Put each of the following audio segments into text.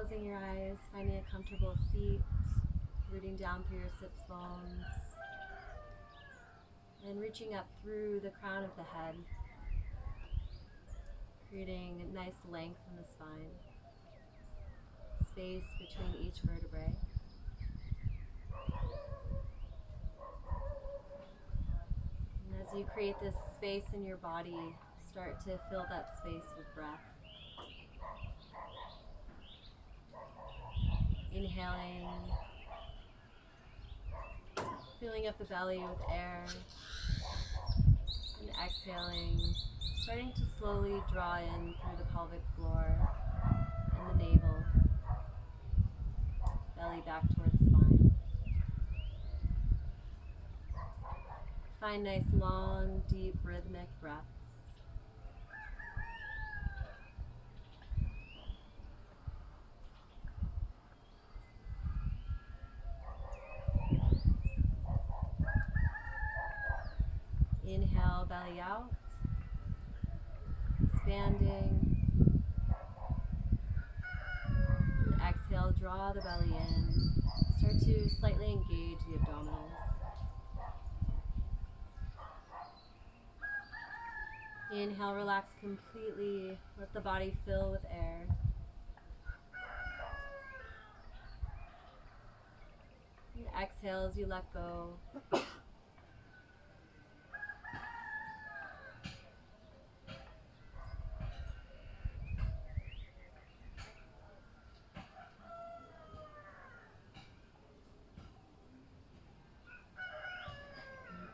closing your eyes, finding a comfortable seat, rooting down through your sits bones, and reaching up through the crown of the head, creating a nice length in the spine, space between each vertebrae. And as you create this space in your body, start to fill that space with breath. Inhaling, filling up the belly with air, and exhaling, starting to slowly draw in through the pelvic floor and the navel, belly back towards spine. Find nice, long, deep, rhythmic breaths. Inhale, belly out, expanding. And exhale, draw the belly in. Start to slightly engage the abdominals. Inhale, relax completely. Let the body fill with air. And exhale as you let go.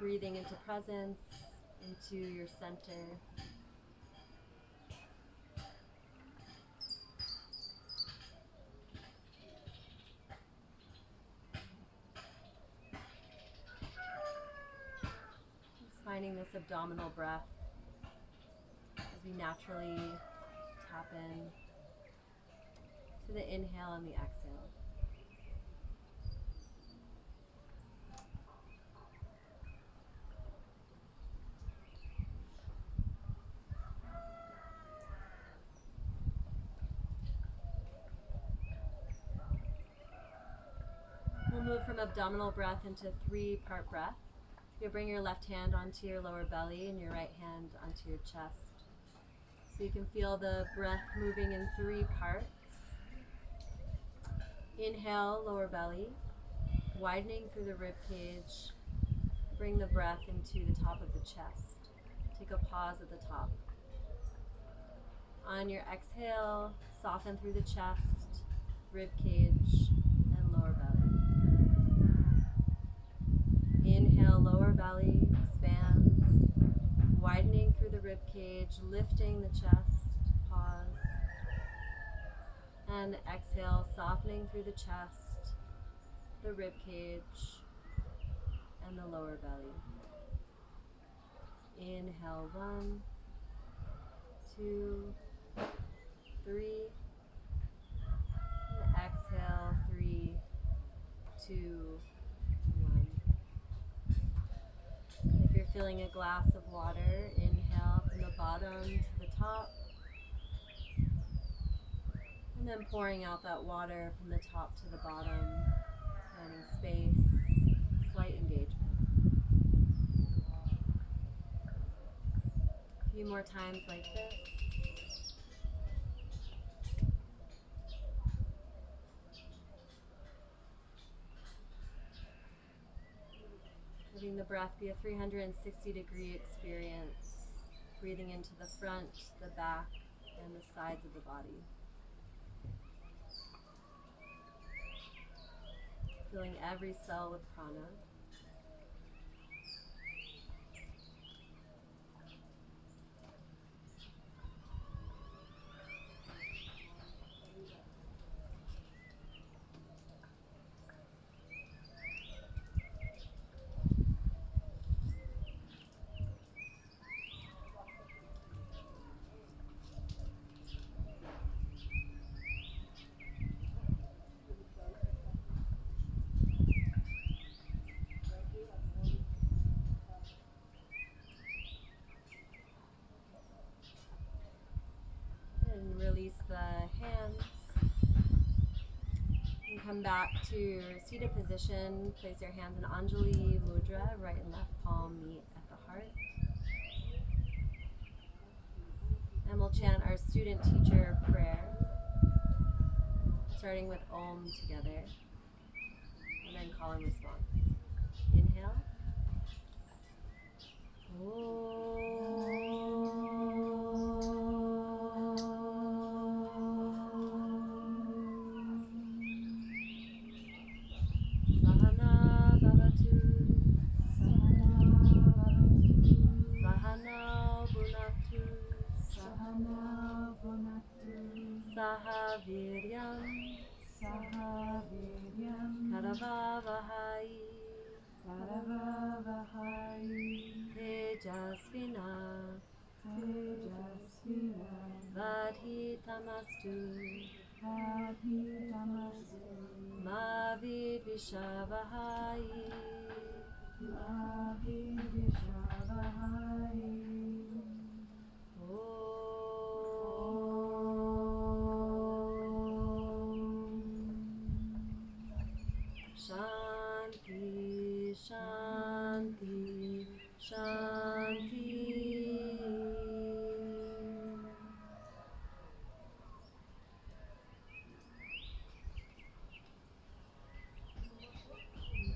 Breathing into presence, into your center. Just finding this abdominal breath as we naturally tap in to the inhale and the exhale. We'll move from abdominal breath into 3-part breath. You'll bring your left hand onto your lower belly and your right hand onto your chest. So you can feel the breath moving in 3 parts. Inhale, lower belly, widening through the rib cage. Bring the breath into the top of the chest. Take a pause at the top. On your exhale, soften through the chest, rib cage, and lower belly. Inhale, lower belly expands, widening through the rib cage, lifting the chest, pause. And exhale, softening through the chest, the rib cage, and the lower belly. Inhale, 1, 2, 3. And exhale, 3, 2, 1. If you're filling a glass of water, inhale from the bottom to the top. And then pouring out that water from the top to the bottom, finding space, slight engagement. A few more times like this. Letting the breath be a 360-degree experience, breathing into the front, the back, and the sides of the body. Filling every cell with prana. back to your seated position. Place your hands in Anjali Mudra. Right and left palm meet at the heart. And we'll chant our student teacher prayer, starting with Om together, and then call and response. Inhale. Sahana Bhavatu, Sahana Bhunaktu, Sahaviryam, Karavavahai, Tejasvina, Vadhitamastu, Ma Vidvishavahai. Shanti, Shanti, Shanti.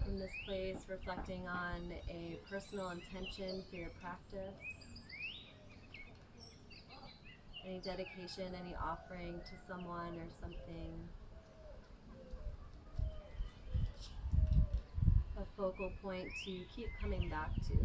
In this place, reflecting on a personal intention for your practice, any dedication, any offering to someone or something, a focal point to keep coming back to.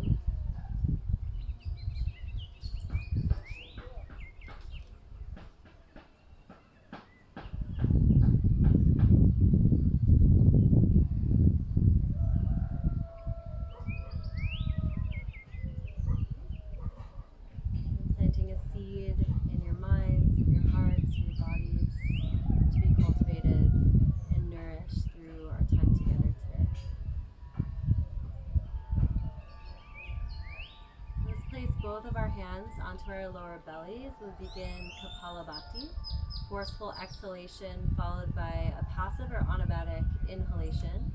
Planting a seed in your minds, in your hearts, in your bodies, to be cultivated and nourished through our time together today. Let's place both of our hands onto our lower bellies. We'll begin Kapalabhati, forceful exhalation followed by a passive or anabatic inhalation,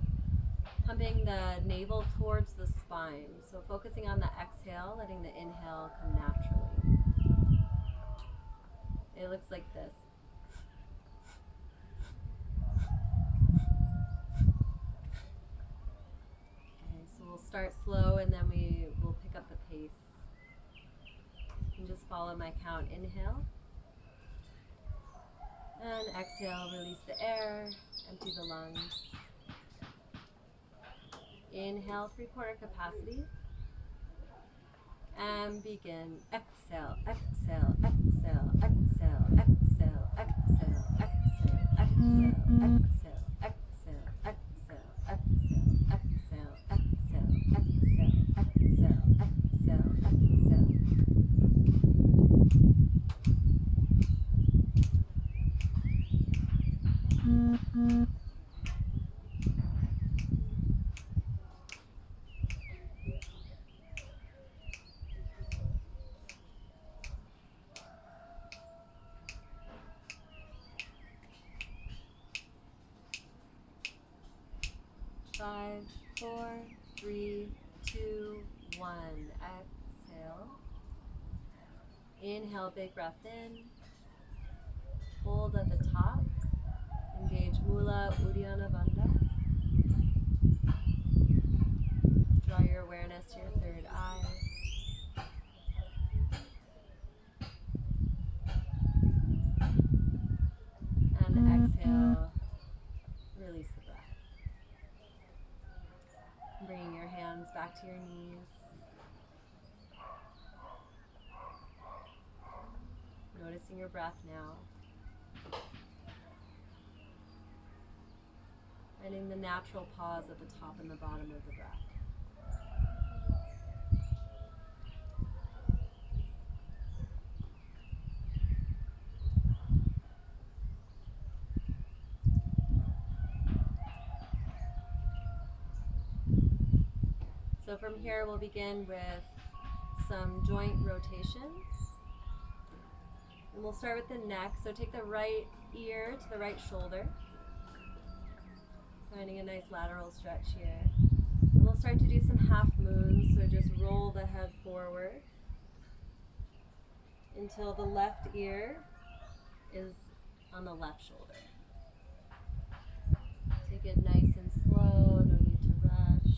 pumping the navel towards the spine. So focusing on the exhale, letting the inhale come naturally. It looks like this. Okay, so we'll start slow and then we will pick up the pace. You can just follow my count. Inhale. And exhale, release the air, empty the lungs. Inhale, 3/4 capacity. And begin. Exhale, exhale, exhale, exhale, exhale, exhale, exhale, exhale, exhale, exhale, exhale, exhale, exhale, exhale, exhale, exhale, exhale, exhale. Five, 4, 3, 2, 1. Exhale. Inhale, big breath in. Hold at the top. Engage Mula Uddiyana Bandha. Draw your awareness to your third eye. And exhale, release the breath. Bringing your hands back to your knees. Noticing your breath now. Finding the natural pause at the top and the bottom of the breath. So from here we'll begin with some joint rotations. And we'll start with the neck. So take the right ear to the right shoulder. Finding a nice lateral stretch here. And we'll start to do some half moons, so just roll the head forward until the left ear is on the left shoulder. Take it nice and slow, no need to rush.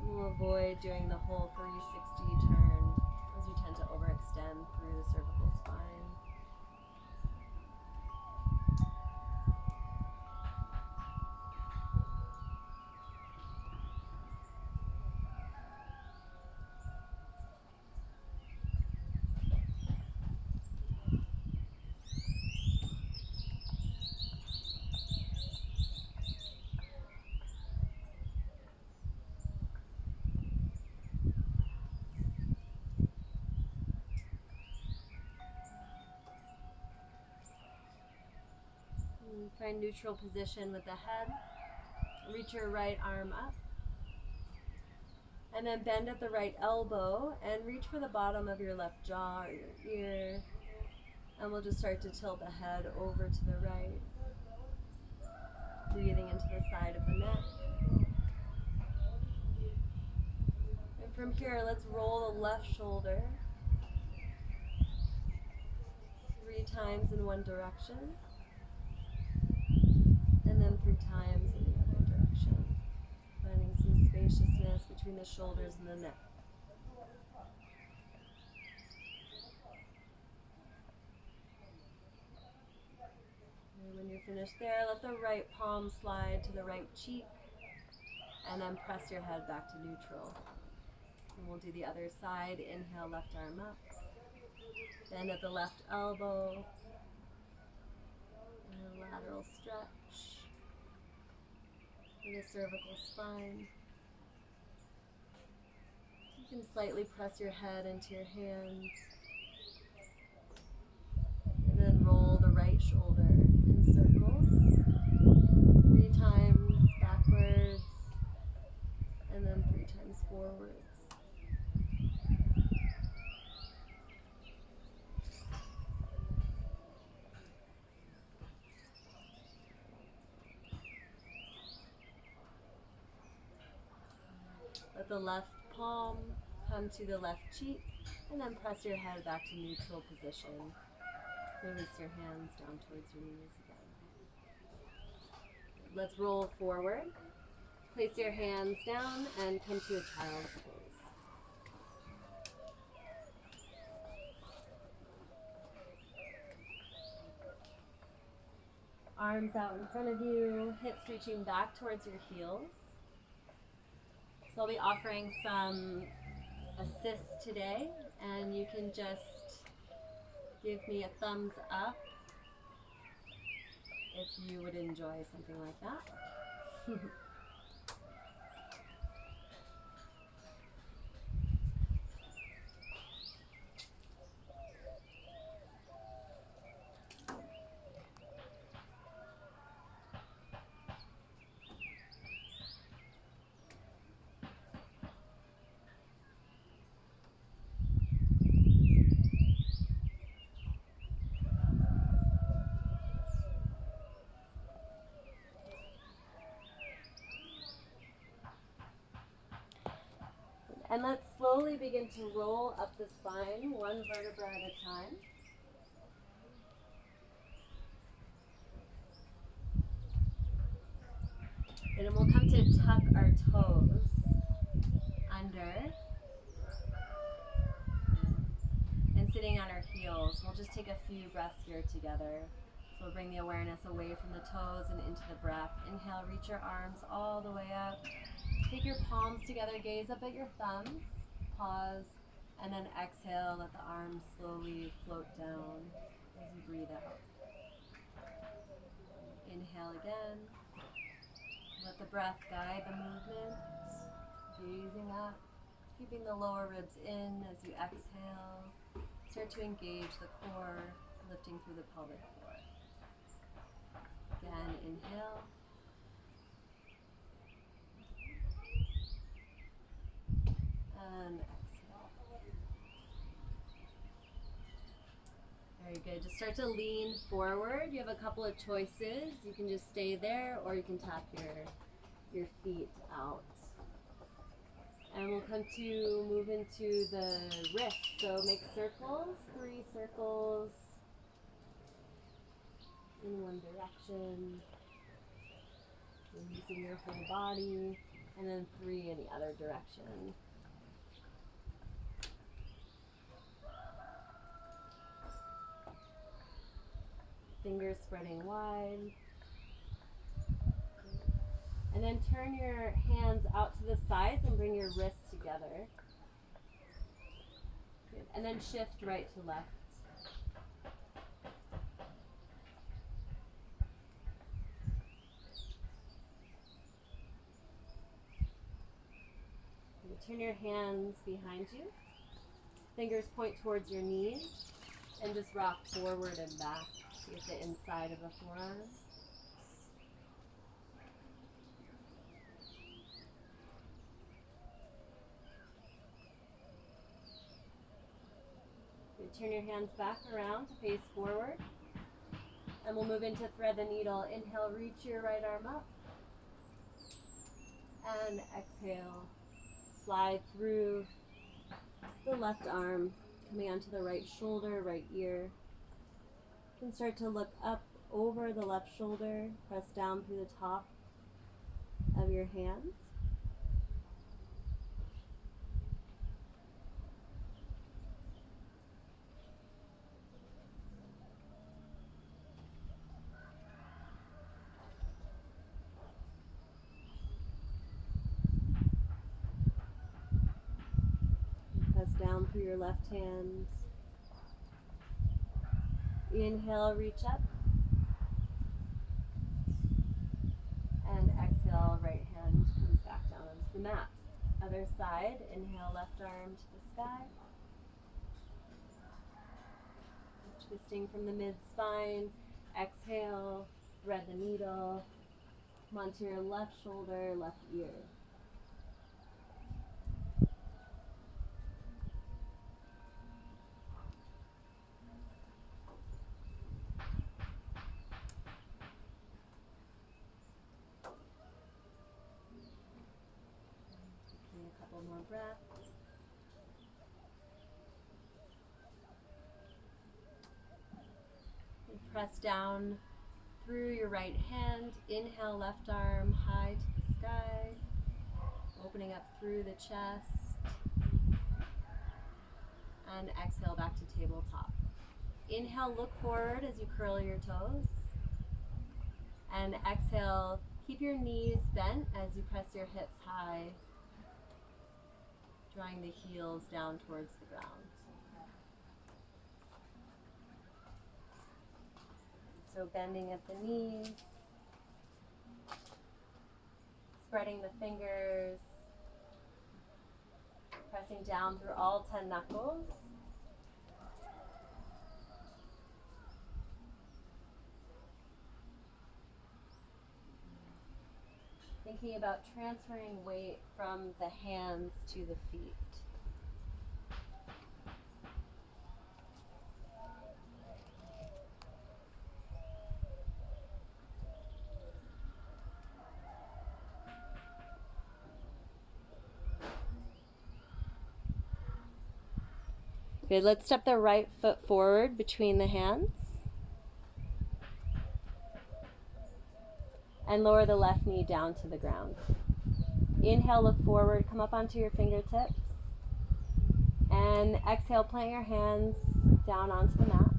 We'll avoid doing the whole 360 turn as we tend to overextend through the cervical spine. Find neutral position with the head. Reach your right arm up. And then bend at the right elbow and reach for the bottom of your left jaw or your ear. And we'll just start to tilt the head over to the right. Breathing into the side of the neck. And from here, let's roll the left shoulder 3 times in one direction. And then 3 times in the other direction. Finding some spaciousness between the shoulders and the neck. And when you're finished there, let the right palm slide to the right cheek. And then press your head back to neutral. And we'll do the other side. Inhale, left arm up. Bend at the left elbow. And a lateral stretch for the cervical spine. You can slightly press your head into your hands. And then roll the right shoulder in circles. 3 times backwards. And then 3 times forwards. Let the left palm come to the left cheek, and then press your head back to neutral position. Release your hands down towards your knees again. Let's roll forward. Place your hands down and come to a child's pose. Arms out in front of you, hips reaching back towards your heels. So I'll be offering some assists today, and you can just give me a thumbs up if you would enjoy something like that. And let's slowly begin to roll up the spine, 1 vertebra at a time. And then we'll come to tuck our toes under. And sitting on our heels, we'll just take a few breaths here together. So we'll bring the awareness away from the toes and into the breath. Inhale, reach your arms all the way up. Take your palms together, gaze up at your thumbs, pause, and then exhale, let the arms slowly float down as you breathe out. Inhale again. Let the breath guide the movement, gazing up, keeping the lower ribs in as you exhale. Start to engage the core, lifting through the pelvic floor. Again, inhale. And exhale. Very good. Just start to lean forward. You have a couple of choices. You can just stay there, or you can tap your feet out. And we'll come to move into the wrist. So make circles, 3 circles in one direction. And using your whole body, and then 3 in the other direction. Fingers spreading wide. And then turn your hands out to the sides and bring your wrists together. Good. And then shift right to left. Turn your hands behind you. Fingers point towards your knees. And just rock forward and back to get the inside of the forearm. Turn your hands back around to face forward. And we'll move into thread the needle. Inhale, reach your right arm up. And exhale, slide through the left arm, coming onto the right shoulder, right ear. You can start to look up over the left shoulder, press down through the top of your hands. Down through your left hand. Inhale, reach up. And exhale, right hand comes back down onto the mat. Other side, inhale, left arm to the sky. Twisting from the mid-spine. Exhale, thread the needle. Come onto your left shoulder, left ear. More breath. And press down through your right hand. Inhale, left arm high to the sky. Opening up through the chest. And exhale back to tabletop. Inhale, look forward as you curl your toes. And exhale, keep your knees bent as you press your hips high, drawing the heels down towards the ground. So bending at the knees, spreading the fingers, pressing down through all 10 knuckles. Thinking about transferring weight from the hands to the feet. Good, let's step the right foot forward between the hands. And lower the left knee down to the ground. Inhale, look forward, come up onto your fingertips. And exhale, plant your hands down onto the mat.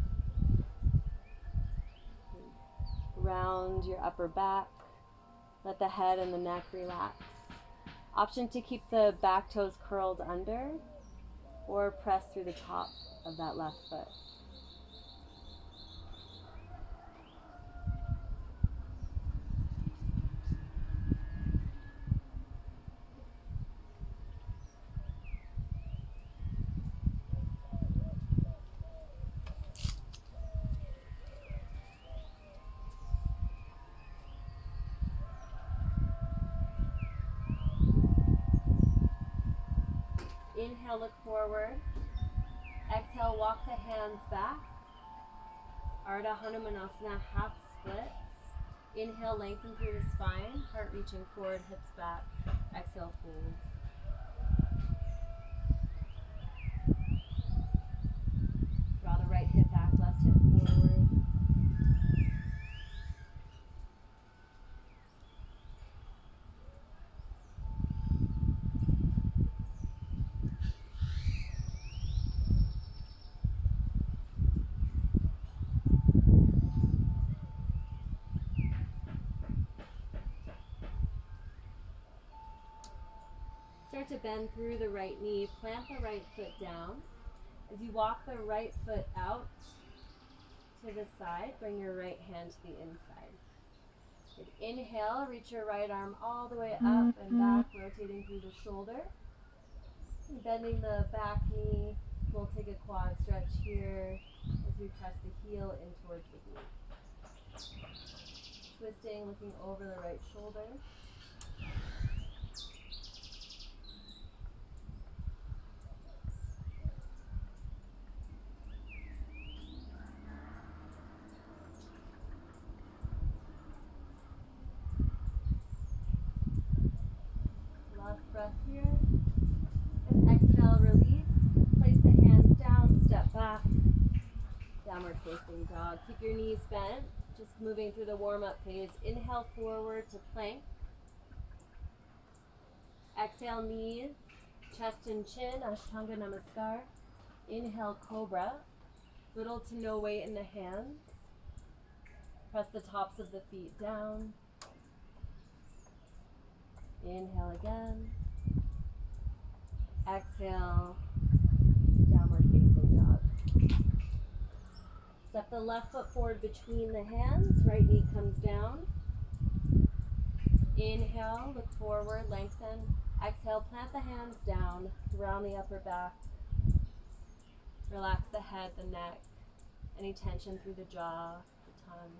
Round your upper back. Let the head and the neck relax. Option to keep the back toes curled under or press through the top of that left foot. Inhale, look forward. Exhale, walk the hands back. Ardha Hanumanasana, half splits. Inhale, lengthen through the spine, heart reaching forward, hips back. Exhale, fold. Draw the right hip back, left hip forward. Start to bend through the right knee, plant the right foot down. As you walk the right foot out to the side, bring your right hand to the inside. Good. Inhale, reach your right arm all the way up and back, rotating through the shoulder. And bending the back knee, we'll take a quad stretch here as we press the heel in towards the glute. Twisting, looking over the right shoulder. Breath here, and exhale, release, place the hands down, step back, downward facing dog. Keep your knees bent, just moving through the warm-up phase. Inhale forward to plank, exhale knees, chest and chin, Ashtanga Namaskar. Inhale Cobra, little to no weight in the hands, press the tops of the feet down. Inhale again. Exhale, downward facing dog. Step the left foot forward between the hands, right knee comes down. Inhale, look forward, lengthen. Exhale, plant the hands down, round the upper back. Relax the head, the neck, any tension through the jaw, the tongue.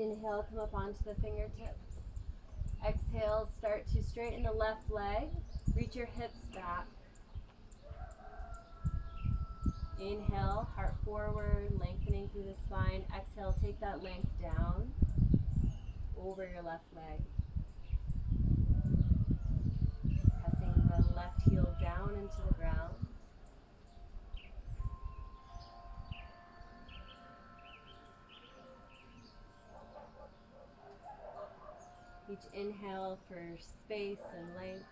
Inhale, come up onto the fingertips. Exhale, start to straighten the left leg. Reach your hips back. Inhale, heart forward, lengthening through the spine. Exhale, take that length down over your left leg. Pressing the left heel down into the ground. Each inhale for space and length,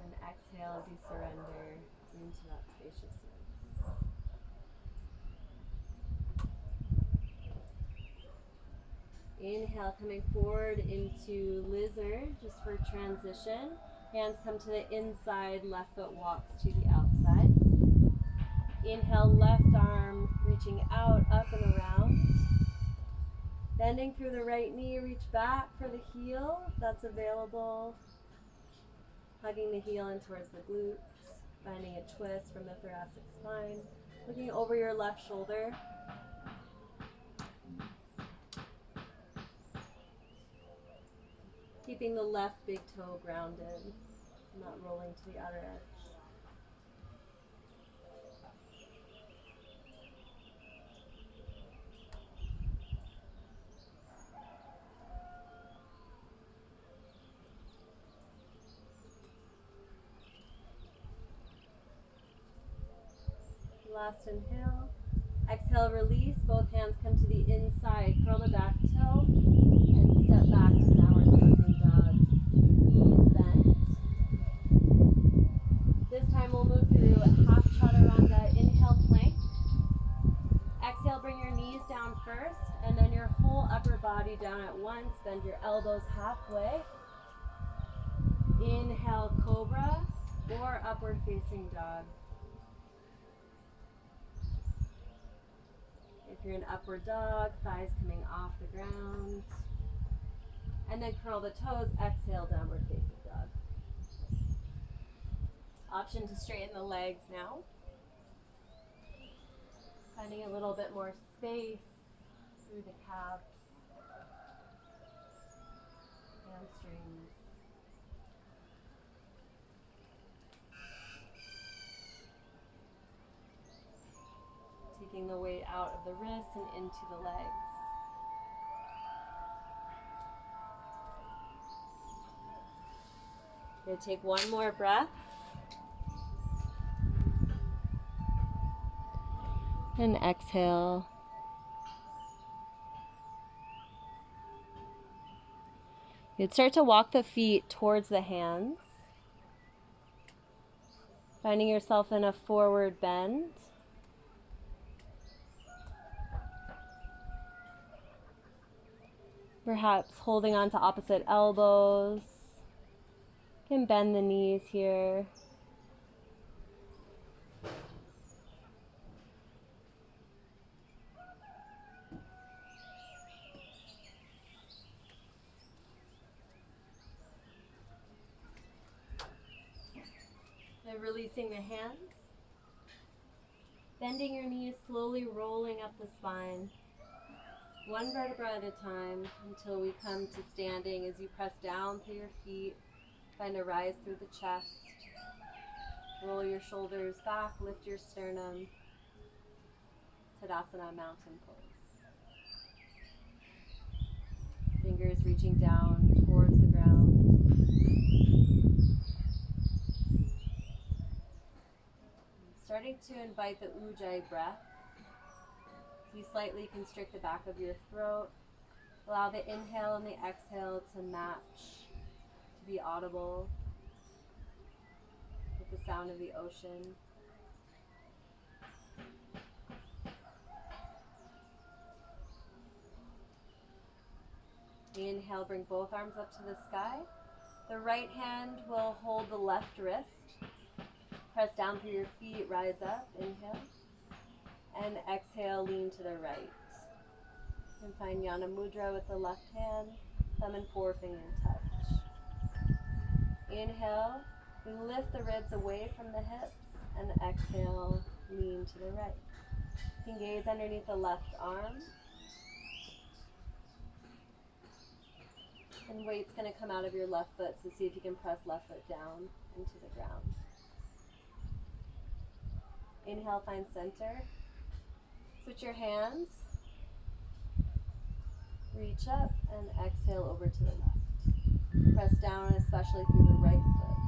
and exhale as you surrender into that spaciousness. Inhale, coming forward into lizard, just for transition. Hands come to the inside, left foot walks to the outside. Inhale, left arm reaching out, up and around. Bending through the right knee, reach back for the heel, if that's available. Hugging the heel in towards the glutes, finding a twist from the thoracic spine. Looking over your left shoulder. Keeping the left big toe grounded, not rolling to the outer edge. Last inhale. Exhale, release. Both hands come to the inside. Curl the back toe and step back to downward facing dog. Knees bent. This time we'll move through half chaturanga. Inhale, plank. Exhale, bring your knees down first, and then your whole upper body down at once. Bend your elbows halfway. Inhale, cobra or upward facing dog. If you're in upward dog, thighs coming off the ground. And then curl the toes, exhale, downward facing dog. Option to straighten the legs now. Finding a little bit more space through the calves, hamstrings. Taking the weight out of the wrists and into the legs. We're going to take one more breath. And exhale. You'd start to walk the feet towards the hands, finding yourself in a forward bend. Perhaps holding on to opposite elbows. You can bend the knees here. And releasing the hands. Bending your knees, slowly rolling up the spine. One vertebra at a time until we come to standing as you press down through your feet. Find a rise through the chest. Roll your shoulders back, lift your sternum. Tadasana, mountain pose. Fingers reaching down towards the ground. Starting to invite the Ujjayi breath. You slightly constrict the back of your throat. Allow the inhale and the exhale to match, to be audible with the sound of the ocean. Inhale, bring both arms up to the sky. The right hand will hold the left wrist. Press down through your feet, rise up, inhale. And exhale, lean to the right. And find Yana Mudra with the left hand, thumb and forefinger touch. Inhale, we lift the ribs away from the hips, and exhale, lean to the right. You can gaze underneath the left arm. And weight's going to come out of your left foot, so see if you can press left foot down into the ground. Inhale, find center. Switch your hands. Reach up and exhale over to the left. Press down, especially through the right foot.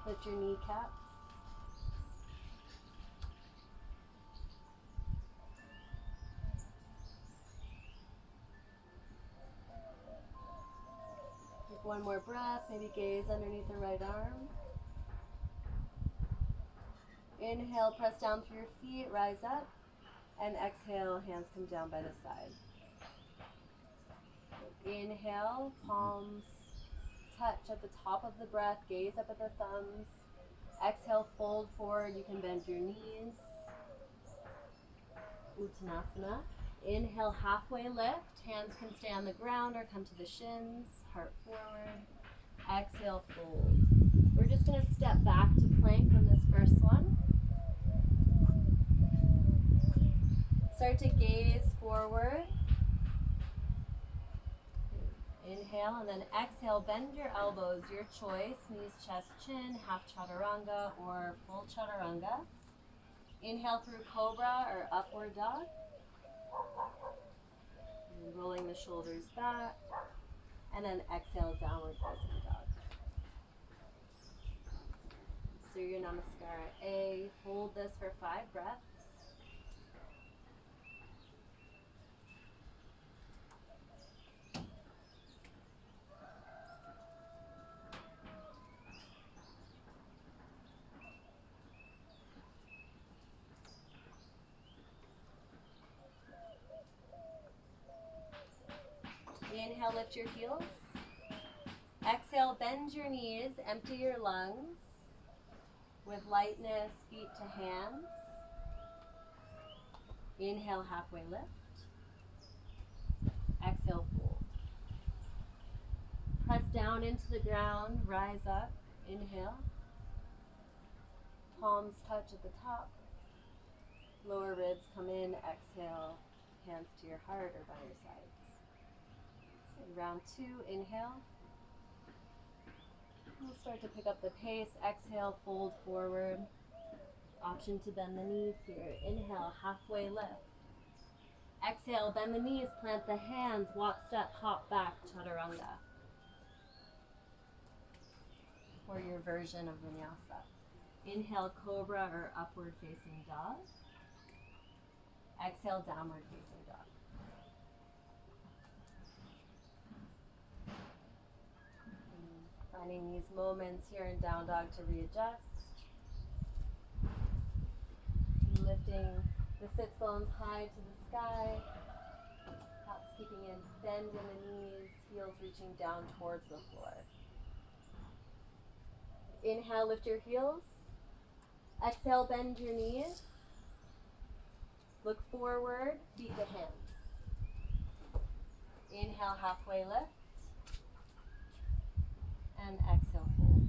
Lift your kneecaps. Take one more breath, maybe gaze underneath the right arm. Inhale, press down through your feet, rise up. And exhale, hands come down by the side. Inhale, palms touch at the top of the breath, gaze up at the thumbs. Exhale, fold forward, you can bend your knees. Uttanasana. Inhale, halfway lift, hands can stay on the ground or come to the shins, heart forward. Exhale, fold. We're just going to step back to plank on this first one. Start to gaze forward. Inhale and then exhale, bend your elbows, your choice, knees, chest, chin, half chaturanga or full chaturanga. Inhale through cobra or upward dog. And rolling the shoulders back. And then exhale, downward facing dog. Surya Namaskara A. Hold this for 5 breaths. Inhale, lift your heels. Exhale, bend your knees, empty your lungs. With lightness, feet to hands. Inhale, halfway lift. Exhale, fold. Press down into the ground, rise up. Inhale. Palms touch at the top. Lower ribs come in. Exhale, hands to your heart or by your sides. And round 2, inhale. We'll start to pick up the pace. Exhale, fold forward. Option to bend the knees here. Inhale, halfway lift. Exhale, bend the knees, plant the hands, walk, step, hop back, Chaturanga. Or your version of Vinyasa. Inhale, cobra or upward facing dog. Exhale, downward facing dog. Finding these moments here in down dog to readjust. Lifting the sits bones high to the sky. Perhaps keeping a bend in the knees, heels reaching down towards the floor. Inhale, lift your heels. Exhale, bend your knees. Look forward, feet to hands. Inhale, halfway lift. And exhale, fold.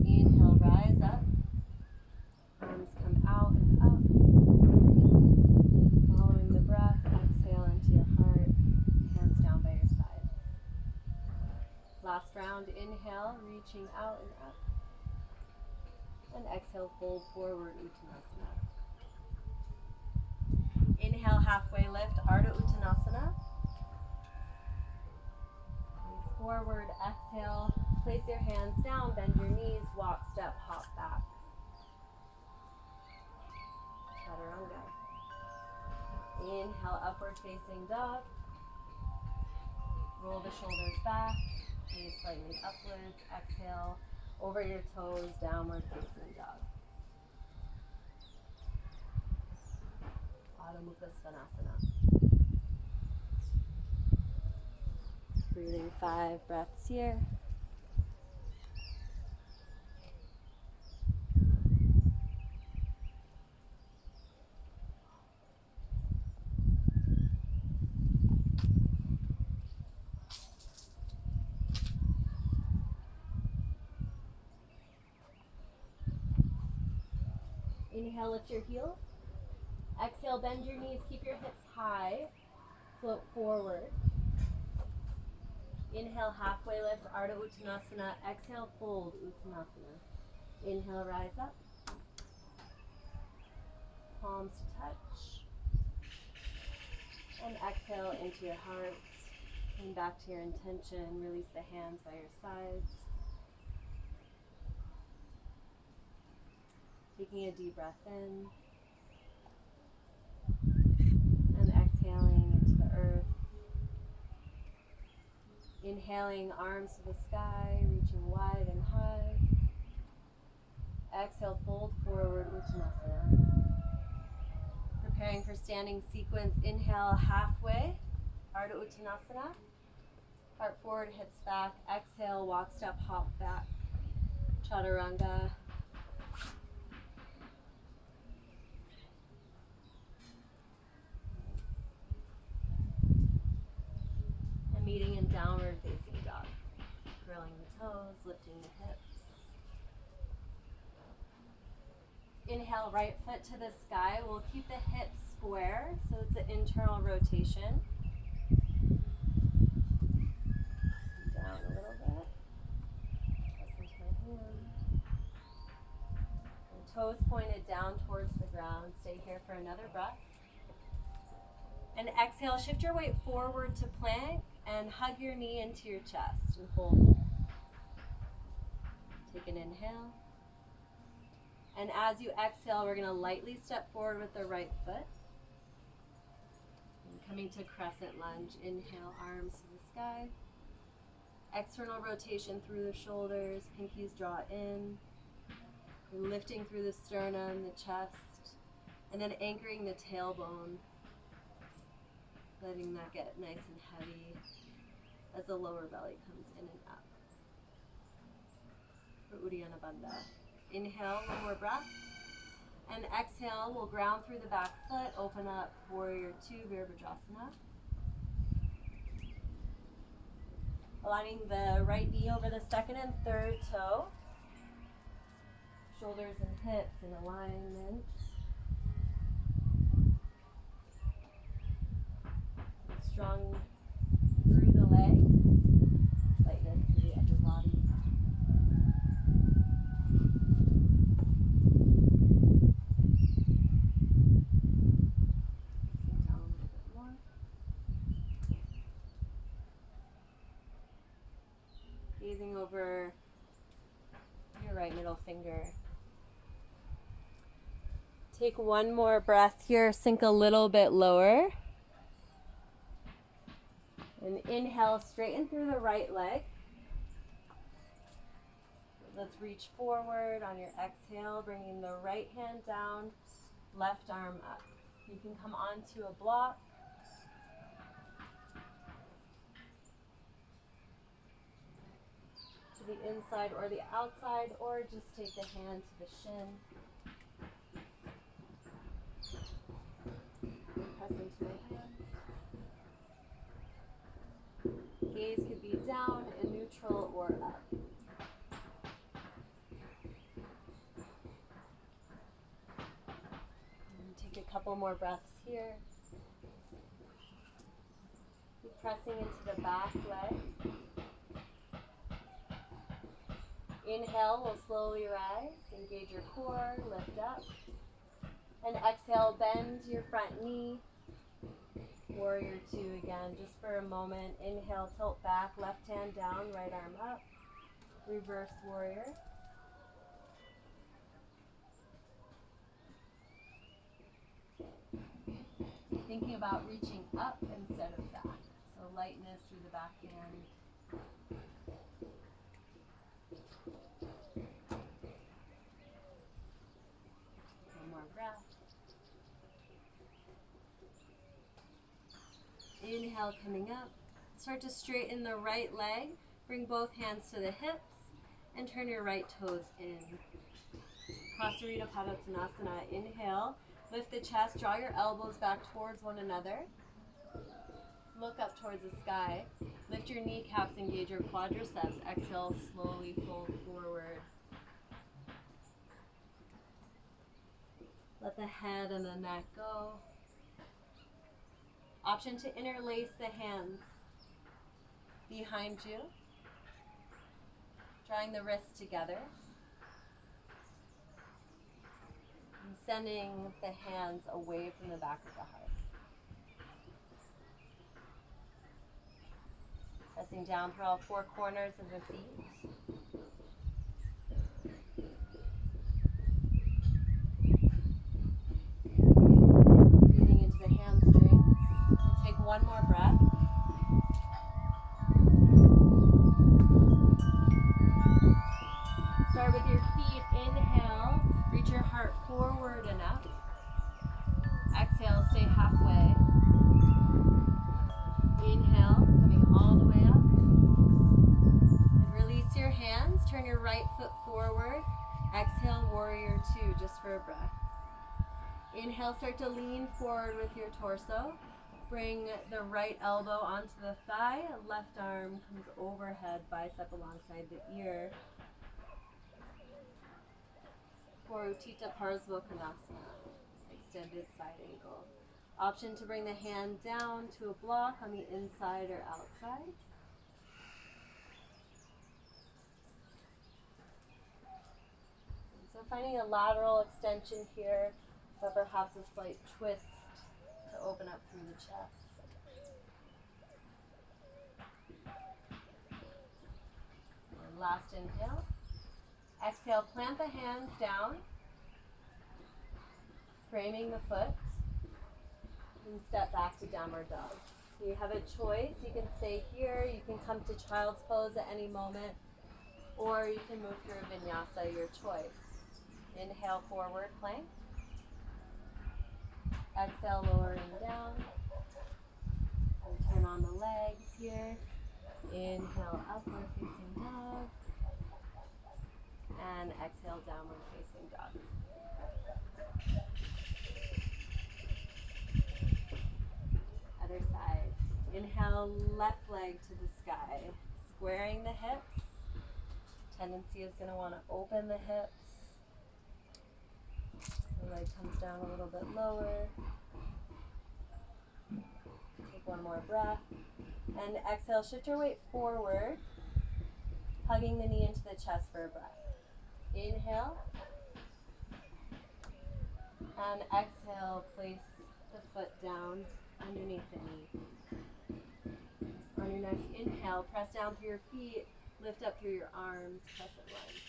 Inhale, rise up. Arms come out and up. Following the breath, exhale into your heart. Hands down by your sides. Last round, inhale, reaching out and up. And exhale, fold forward, Uttanasana. Inhale, halfway lift, Ardha Uttanasana. Forward, exhale, place your hands down, bend your knees, walk, step, hop back. Chaturanga. Inhale, upward facing dog. Roll the shoulders back, knees slightly upwards. Exhale, over your toes, downward facing dog. Adho Mukha Svanasana. Breathing 5 breaths here. Inhale, lift your heels. Exhale, bend your knees, keep your hips high. Float forward. Inhale, halfway lift, Ardha Uttanasana. Exhale, fold, Uttanasana. Inhale, rise up. Palms to touch. And exhale into your heart. Come back to your intention. Release the hands by your sides. Taking a deep breath in. And exhaling into the earth. Inhaling, arms to the sky, reaching wide and high. Exhale, fold forward, Uttanasana. Preparing for standing sequence. Inhale, halfway, Ardha Uttanasana. Heart forward, hips back. Exhale, walk, step, hop back, Chaturanga. Meeting in downward facing dog. Curling the toes, lifting the hips. Inhale, right foot to the sky. We'll keep the hips square, so it's an internal rotation. Down a little bit. Press into my hand. And toes pointed down towards the ground. Stay here for another breath. And exhale, shift your weight forward to plank. And hug your knee into your chest and hold. Take an inhale. And as you exhale, we're going to lightly step forward with the right foot. And coming to Crescent Lunge. Inhale, arms to the sky. External rotation through the shoulders. Pinkies draw in. And lifting through the sternum, the chest. And then anchoring the tailbone. Letting that get nice and heavy as the lower belly comes in and up. for Uddiyana Bandha. Inhale, one more breath. And exhale, we'll ground through the back foot, open up Warrior 2, Virabhadrasana. Aligning the right knee over the second and third toe. Shoulders and hips in alignment. Strong through the legs. Lightness through the upper body. Sit down a little bit more. Gazing over your right middle finger. Take one more breath here, sink a little bit lower. And inhale, straighten through the right leg. Let's reach forward on your exhale, bringing the right hand down, left arm up. You can come onto a block. To the inside or the outside, or just take the hand to the shin. Press into the hand. Gaze could be down and neutral or up. And take a couple more breaths here. Keep pressing into the back leg. Inhale, we'll slowly rise, engage your core, lift up. And exhale, bend your front knee. Warrior 2 again, just for a moment. Inhale, tilt back, left hand down, right arm up. Reverse warrior. Thinking about reaching up instead of back. So lightness through the back hand. One more breath. Inhale, coming up. Start to straighten the right leg. Bring both hands to the hips and turn your right toes in. Prasarita Padottanasana. Inhale, lift the chest, draw your elbows back towards one another. Look up towards the sky. Lift your kneecaps, engage your quadriceps. Exhale, slowly fold forward. Let the head and the neck go. Option to interlace the hands behind you, drawing the wrists together, and sending the hands away from the back of the heart. Pressing down through all four corners of the feet. One more breath. Start with your feet. Inhale, reach your heart forward and up. Exhale, stay halfway. Inhale, coming all the way up. And release your hands. Turn your right foot forward. Exhale, warrior 2, just for a breath. Inhale, start to lean forward with your torso. Bring the right elbow onto the thigh, left arm comes overhead, bicep alongside the ear. For Utthita Parsvakonasana, extended side angle. Option to bring the hand down to a block on the inside or outside. So finding a lateral extension here, but perhaps a slight twist to open up through the chest. And last inhale. Exhale, plant the hands down, framing the foot, and step back to downward dog. You have a choice. You can stay here, you can come to child's pose at any moment, or you can move through Vinyasa, your choice. Inhale, forward plank. Exhale, lowering down. And turn on the legs here. Inhale, upward facing dog. And exhale, downward facing dog. Other side. Inhale, left leg to the sky. Squaring the hips. Tendency is going to want to open the hips. The leg comes down a little bit lower. Take one more breath. And exhale, shift your weight forward, hugging the knee into the chest for a breath. Inhale. And exhale, place the foot down underneath the knee. On your next inhale, press down through your feet, lift up through your arms, crescent lunge.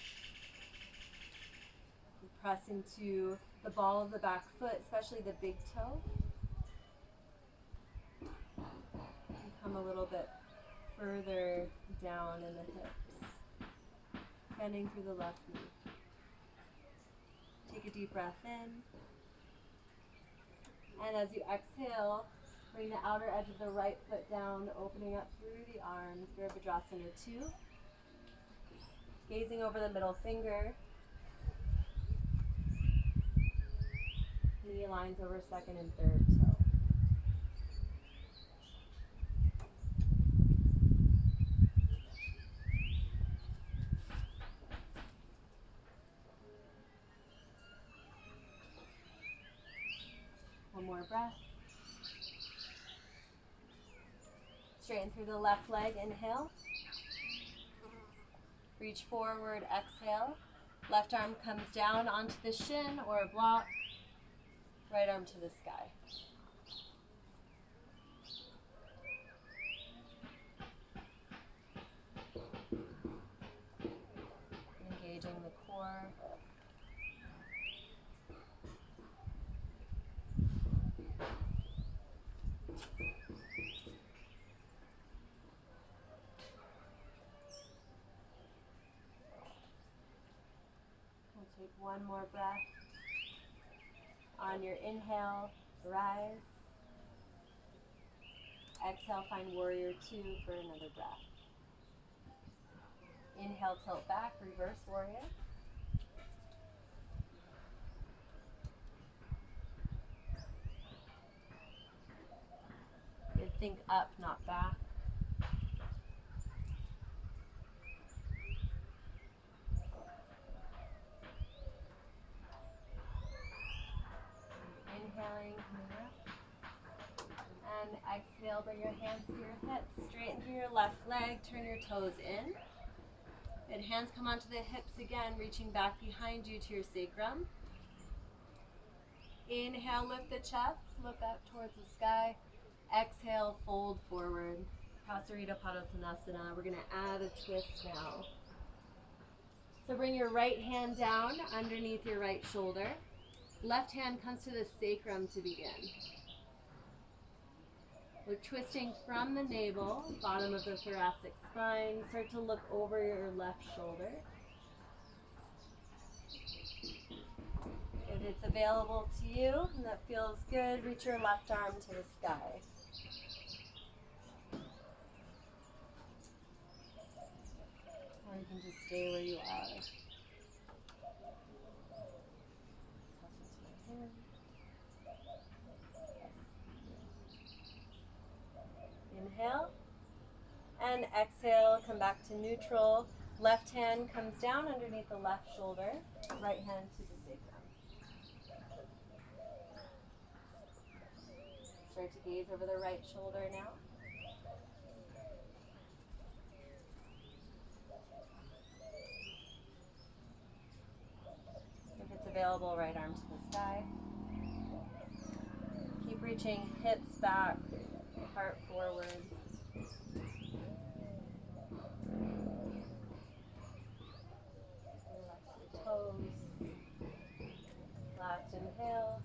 Press into the ball of the back foot, especially the big toe. Come a little bit further down in the hips, bending through the left knee. Take a deep breath in. And as you exhale, bring the outer edge of the right foot down, opening up through the arms, Virabhadrasana 2. Gazing over the middle finger. Knee aligns over second and third toe. One more breath. Straighten through the left leg, inhale. Reach forward, exhale. Left arm comes down onto the shin or a block. Right arm to the sky. Engaging the core. We'll take one more breath. On your inhale, rise. Exhale, find warrior 2 for another breath. Inhale, tilt back, reverse warrior. You think up, not back. Inhaling, coming up. And exhale, bring your hands to your hips. Straighten through your left leg, turn your toes in. Good, hands come onto the hips again, reaching back behind you to your sacrum. Inhale, lift the chest, look up towards the sky. Exhale, fold forward. Prasarita Padottanasana. We're going to add a twist now. So bring your right hand down underneath your right shoulder. Left hand comes to the sacrum to begin. We're twisting from the navel, bottom of the thoracic spine. Start to look over your left shoulder. If it's available to you and that feels good, reach your left arm to the sky. Or you can just stay where you are. Inhale and exhale, come back to neutral. Left hand comes down underneath the left shoulder, right hand to the sacrum. Start to gaze over the right shoulder now. If it's available, right arm to the sky. Keep reaching hips back, heart forward. Relax your toes. Last inhale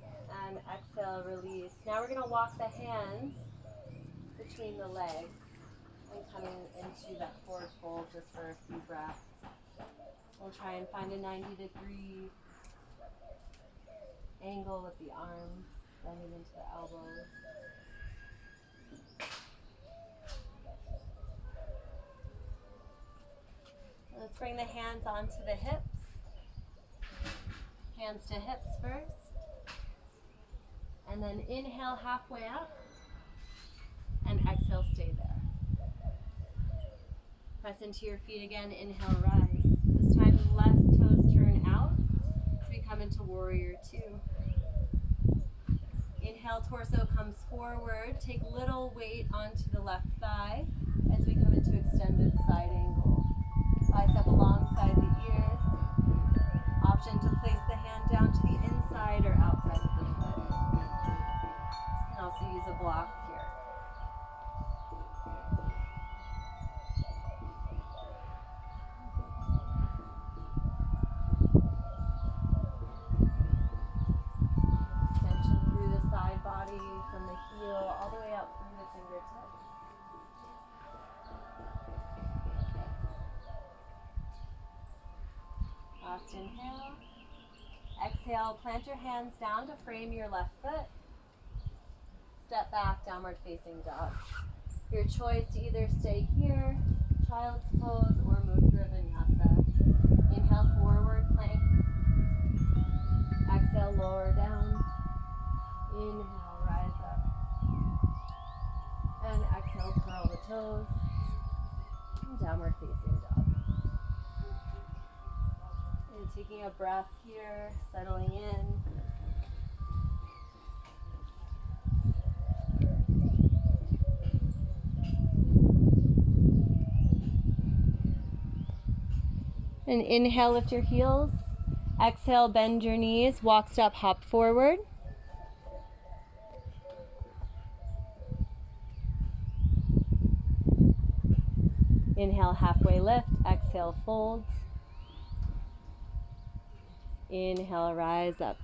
and exhale, release. Now we're going to walk the hands between the legs and coming into that forward fold just for a few breaths. We'll try and find a 90-degree angle with the arms, bending into the elbows. Let's bring the hands onto the hips. Hands to hips first. And then inhale halfway up. And exhale, stay there. Press into your feet again, inhale, rise. This time left toes turn out as we come into warrior two. Inhale, torso comes forward. Take little weight onto the left thigh as we come into extended side angle. Bicep alongside the ear. Option to place the hand down to the inside or outside of the foot. You can also use a block here. From the heel all the way up through the fingertips. Last inhale. Exhale, plant your hands down to frame your left foot. Step back, downward facing dog. Your choice to either stay here, child's pose, or move through a vinyasa. Inhale, forward plank. Exhale, lower down. Inhale, rise up. And exhale, curl the toes. And downward facing dog. And taking a breath here, settling in. And inhale, lift your heels. Exhale, bend your knees. Walk, step, hop forward. Inhale, halfway lift. Exhale, fold. Inhale, rise up.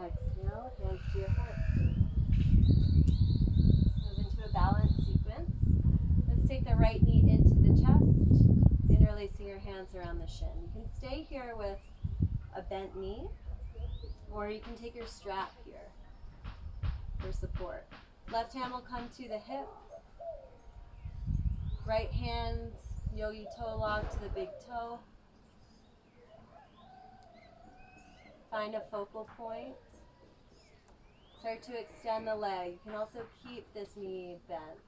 Exhale, hands to your heart. Move into a balance sequence. Let's take the right knee into the chest, interlacing your hands around the shin. You can stay here with a bent knee, or you can take your strap here for support. Left hand will come to the hip. Right hand, yogi toe log to the big toe. Find a focal point. Start to extend the leg. You can also keep this knee bent.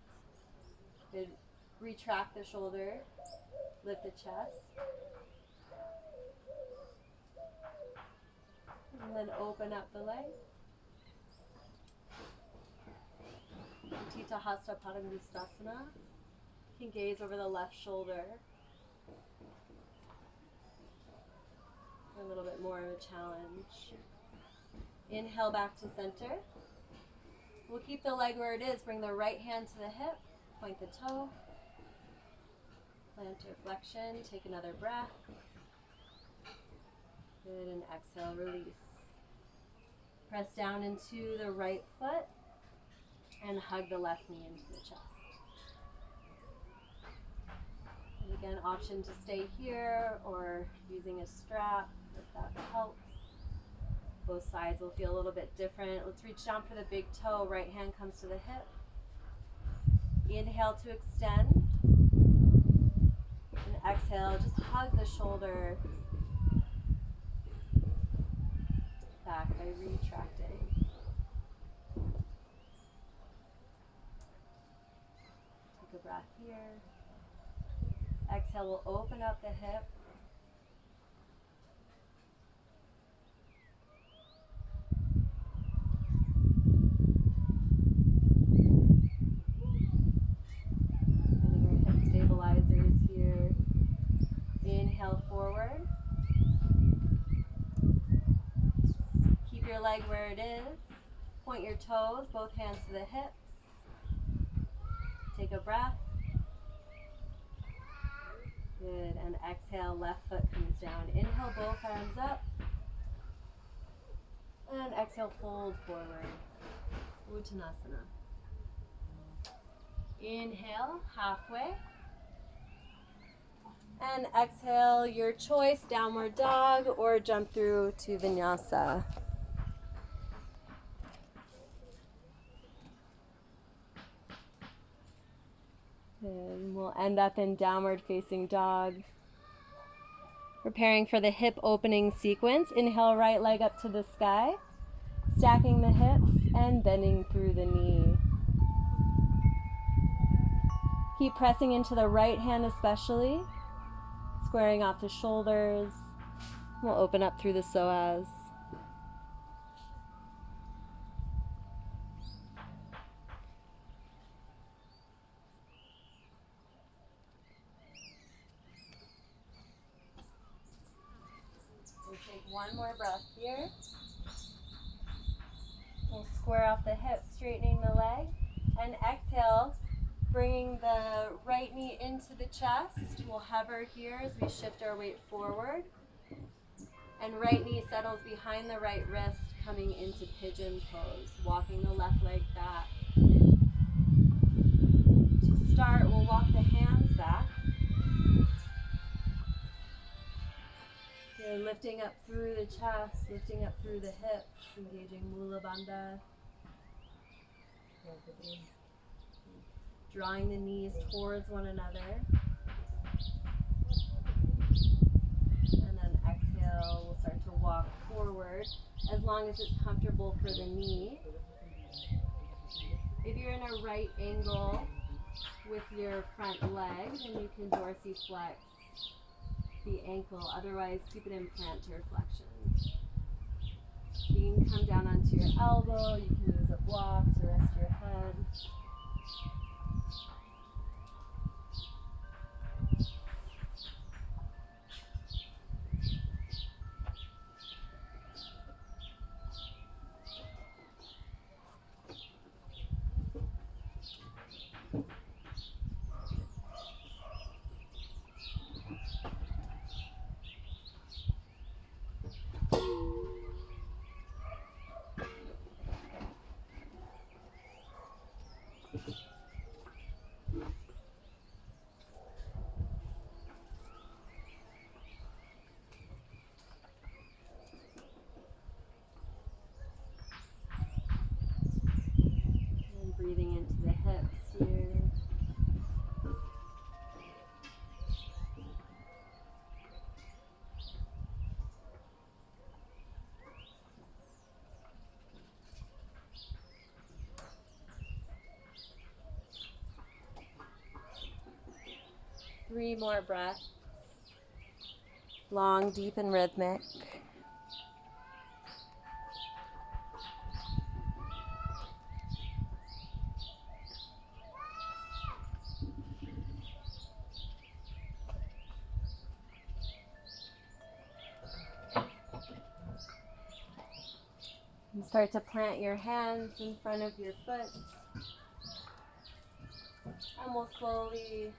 Good. Retract the shoulder. Lift the chest. And then open up the leg. Tadasana Padangusthasana. You can gaze over the left shoulder. A little bit more of a challenge. Inhale back to center. We'll keep the leg where it is. Bring the right hand to the hip. Point the toe. Plantar flexion. Take another breath. Good, and exhale, release. Press down into the right foot and hug the left knee into the chest. And again, option to stay here or using a strap if that helps. Both sides will feel a little bit different. Let's reach down for the big toe. Right hand comes to the hip. Inhale to extend. And exhale, just hug the shoulder back by retracting. Take a breath here. Exhale, we'll open up the hip. Stabilizers here. Inhale forward. Keep your leg where it is. Point your toes, both hands to the hips. Take a breath. Good, and exhale, left foot comes down. Inhale, both arms up. And exhale, fold forward. Uttanasana. Inhale, halfway. And exhale, your choice, downward dog or jump through to vinyasa. And we'll end up in downward facing dog. Preparing for the hip opening sequence. Inhale, right leg up to the sky, stacking the hips and bending through the knee. Keep pressing into the right hand especially, squaring off the shoulders. We'll open up through the psoas. We'll take one more breath here. We'll square off the hips, straightening the leg, and exhale, bringing the right knee into the chest. We'll hover here as we shift our weight forward. And right knee settles behind the right wrist, coming into Pigeon Pose, walking the left leg back. To start, we'll walk the hands back. Here, lifting up through the chest, lifting up through the hips, engaging Mula Bandha. Drawing the knees towards one another. And then exhale, we'll start to walk forward as long as it's comfortable for the knee. If you're in a right angle with your front leg, then you can dorsiflex the ankle. Otherwise, keep it in plantar flexion. You can come down onto your elbow. You can use a block to rest your head. Breathing into the hips here. Three more breaths. Long, deep, and rhythmic. And start to plant your hands in front of your foot. And we'll slowly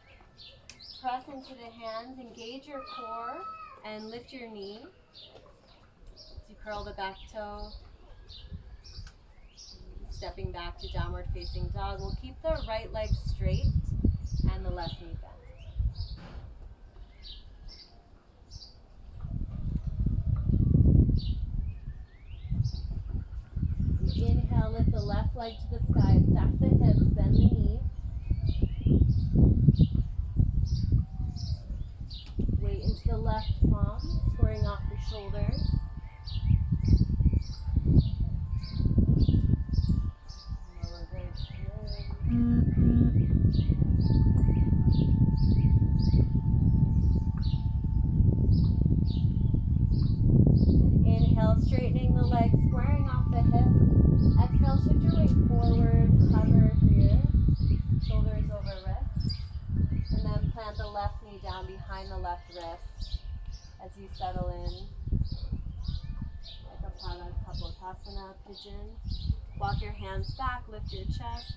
press into the hands, engage your core, and lift your knee. As you curl the back toe. Stepping back to downward facing dog. We'll keep the right leg straight and the left knee bent. Inhale, lift the left leg to the sky, stack the hips, bend the knee. Weight into the left palm, squaring off the shoulders. Lower ribs and inhale, straightening the legs, squaring off the hips. Exhale, shift your weight forward, hover here, shoulders over wrists, and then plant the left knee down behind the left wrist as you settle in. Like a Tadasana, pigeon. Walk your hands back, lift your chest.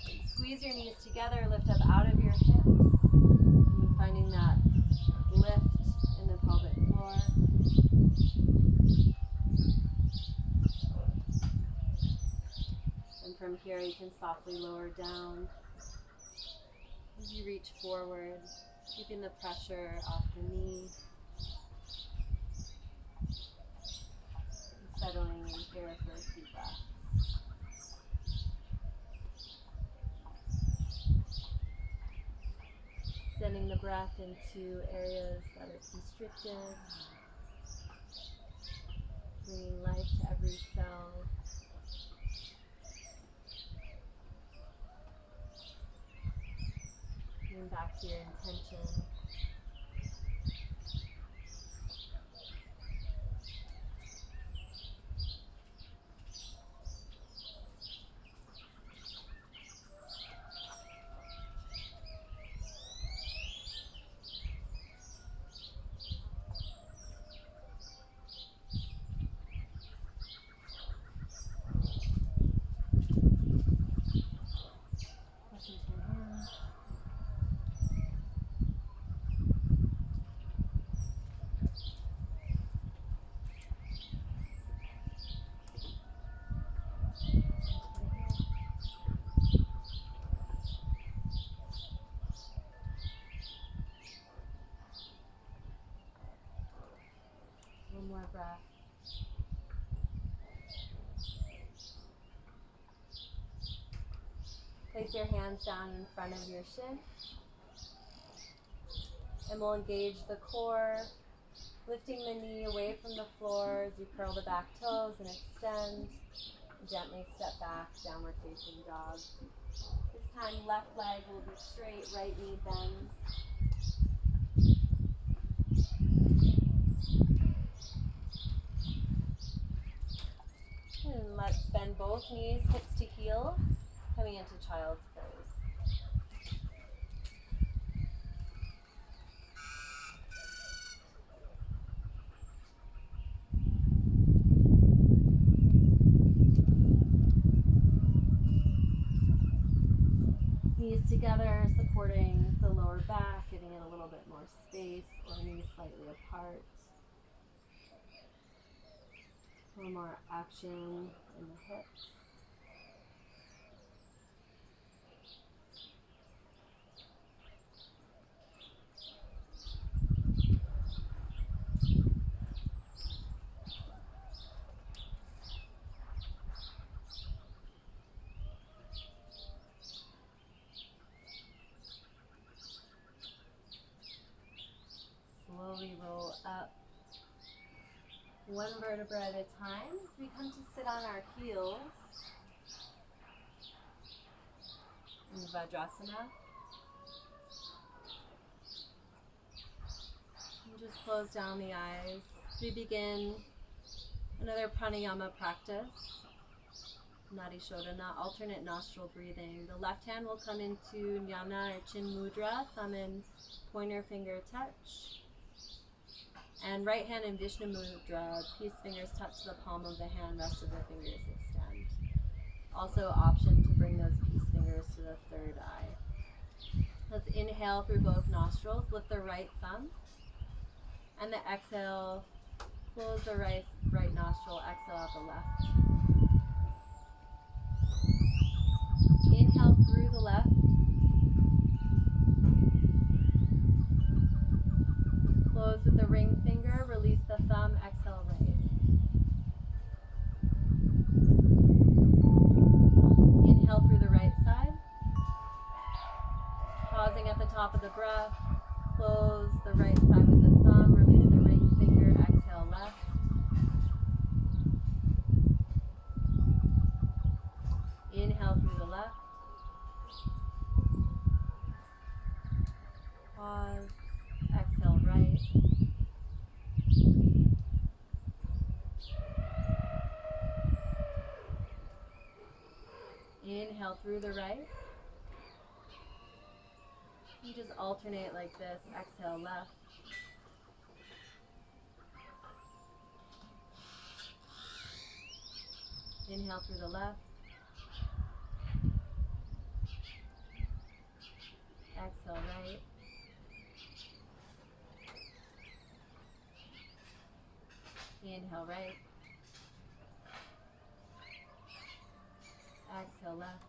And squeeze your knees together, lift up out of your hips. And finding that lift in the pelvic floor. And from here you can softly lower down as you reach forward, keeping the pressure off the knee. And settling in here for a few breaths. Extending the breath into areas that are constricted. Bringing life to every cell. Coming back to your intention. One more breath. Place your hands down in front of your shin. And we'll engage the core, lifting the knee away from the floor as you curl the back toes and extend. Gently step back, downward facing dog. This time left leg will be straight, right knee bends. And let's bend both knees, hips to heels, coming into child's pose. Knees together, supporting the lower back, giving it a little bit more space, or knees slightly apart. A little more action in the hips. Slowly roll up. One vertebra at a time as we come to sit on our heels in Vajrasana. And just close down the eyes. We begin another pranayama practice. Nadi Shodhana, alternate nostril breathing. The left hand will come into Jnana or Chin Mudra, thumb and pointer finger touch. And right hand in Vishnu Mudra, peace fingers touch the palm of the hand, rest of the fingers extend. Also option to bring those peace fingers to the third eye. Let's inhale through both nostrils, lift the right thumb. And the exhale, close the right nostril, exhale out the left. Inhale through the left. Close with the ring finger, release the thumb, exhale right. Inhale through the right side. Pausing at the top of the breath. Close the right side with the thumb, release the ring finger, exhale left. Inhale through the left. Pause. Exhale right. Inhale through the right. You just alternate like this. Exhale left. Inhale through the left. Exhale right. Inhale right. Exhale left.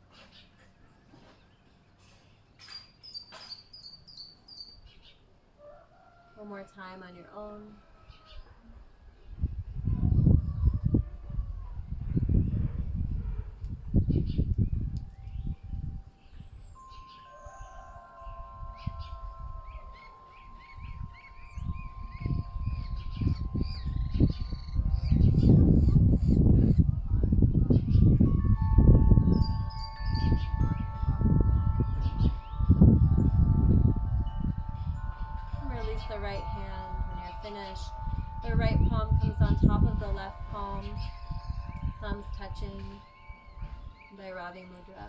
One more time on your own. release the right hand when you're finished. The right palm comes on top of the left palm, thumbs touching, Bhairavi Mudra.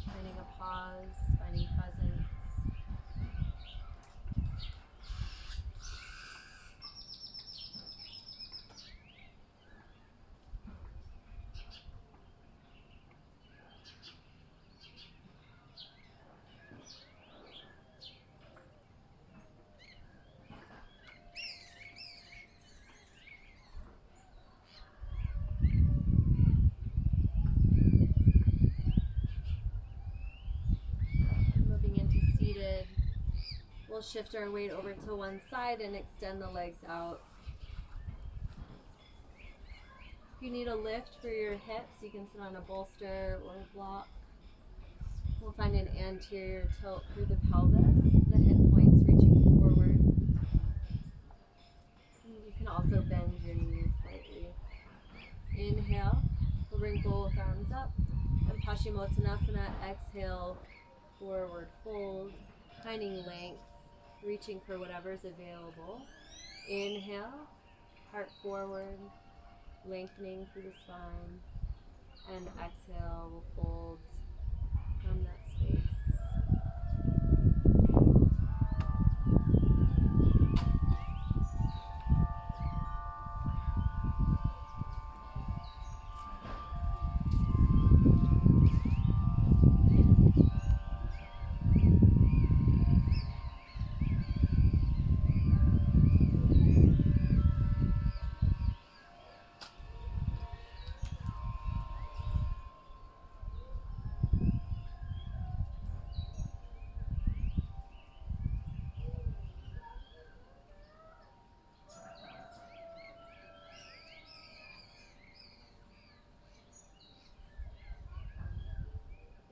Finding a pause, finding presence. We'll shift our weight over to one side and extend the legs out. If you need a lift for your hips, you can sit on a bolster or a block. We'll find an anterior tilt through the pelvis, the hip points reaching forward. You can also bend your knees slightly. Inhale, we'll bring both arms up. And Paschimottanasana, exhale, forward fold, finding length. Reaching for whatever's available. Inhale, heart forward, lengthening through the spine. And exhale, we'll fold from that space.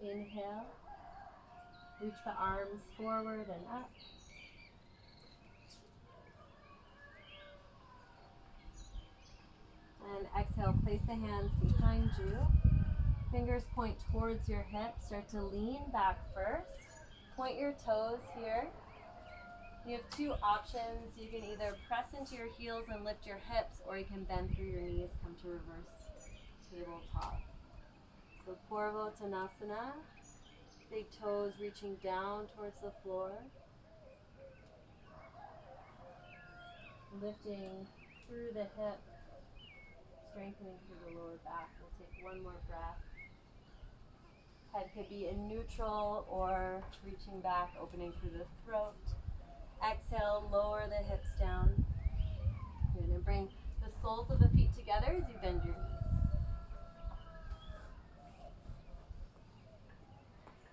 Inhale, reach the arms forward and up. And exhale, place the hands behind you. Fingers point towards your hips. Start to lean back first. Point your toes here. You have two options. You can either press into your heels and lift your hips, or you can bend through your knees, come to reverse tabletop. So Purvottanasana, big toes reaching down towards the floor. Lifting through the hips, strengthening through the lower back. We'll take one more breath. Head could be in neutral or reaching back, opening through the throat. Exhale, lower the hips down. Good, and bring the soles of the feet together as you bend your knees.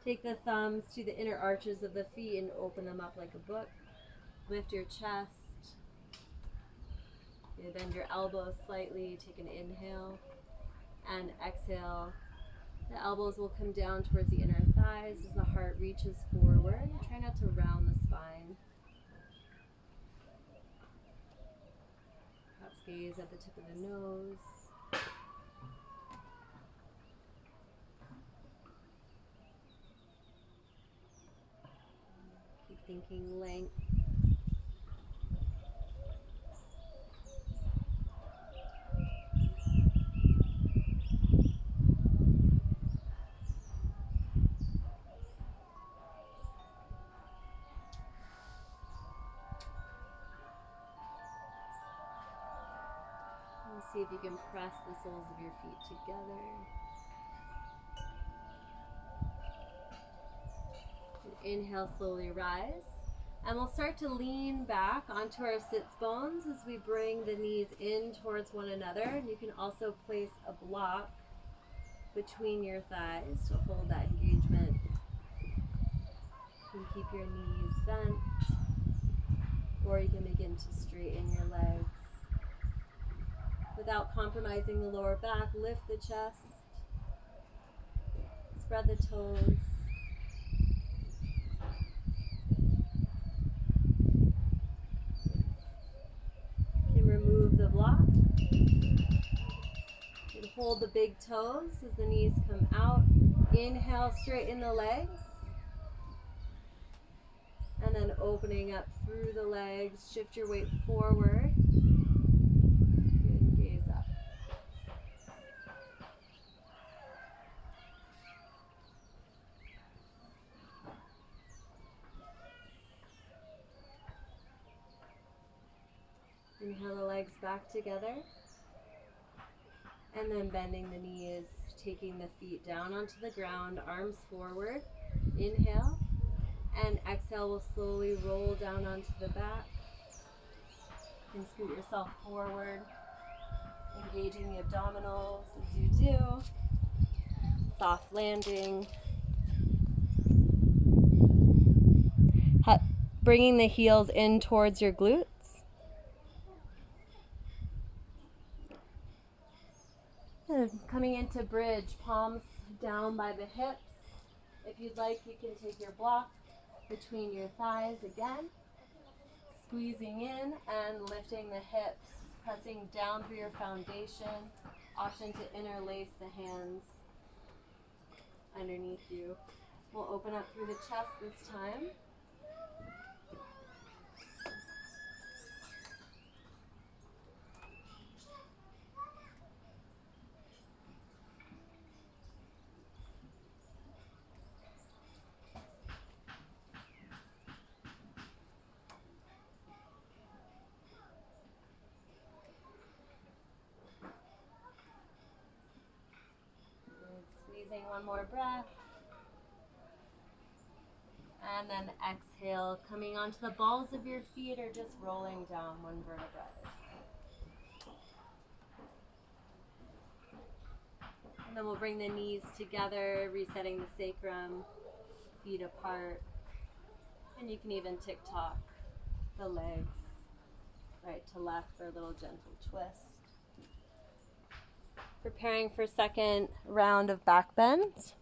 Take the thumbs to the inner arches of the feet and open them up like a book. Lift your chest. You bend your elbows slightly. Take an inhale and exhale. The elbows will come down towards the inner thighs as the heart reaches forward. Try not to round the spine. Perhaps gaze at the tip of the nose. Thinking length. And see if you can press the soles of your feet together. Inhale, slowly rise. And we'll start to lean back onto our sits bones as we bring the knees in towards one another. And you can also place a block between your thighs to hold that engagement. You can keep your knees bent, or you can begin to straighten your legs. Without compromising the lower back, lift the chest, spread the toes. Remove the block and hold the big toes as the knees come out. Inhale, straighten the legs. And then opening up through the legs, shift your weight forward. And gaze up. Inhale the legs back together. And then bending the knees, taking the feet down onto the ground, arms forward. Inhale. And exhale, will slowly roll down onto the back. You can scoot yourself forward, engaging the abdominals as you do. Soft landing. Bringing the heels in towards your glutes. And coming into bridge, palms down by the hips. If you'd like, you can take your block between your thighs again. Squeezing in and lifting the hips, pressing down through your foundation. Option to interlace the hands underneath you. We'll open up through the chest this time. Squeezing one more breath. And then exhale, coming onto the balls of your feet or just rolling down one vertebra at a time. And then we'll bring the knees together, resetting the sacrum, feet apart. And you can even tick-tock the legs right to left for a little gentle twist. Preparing for second round of back bends.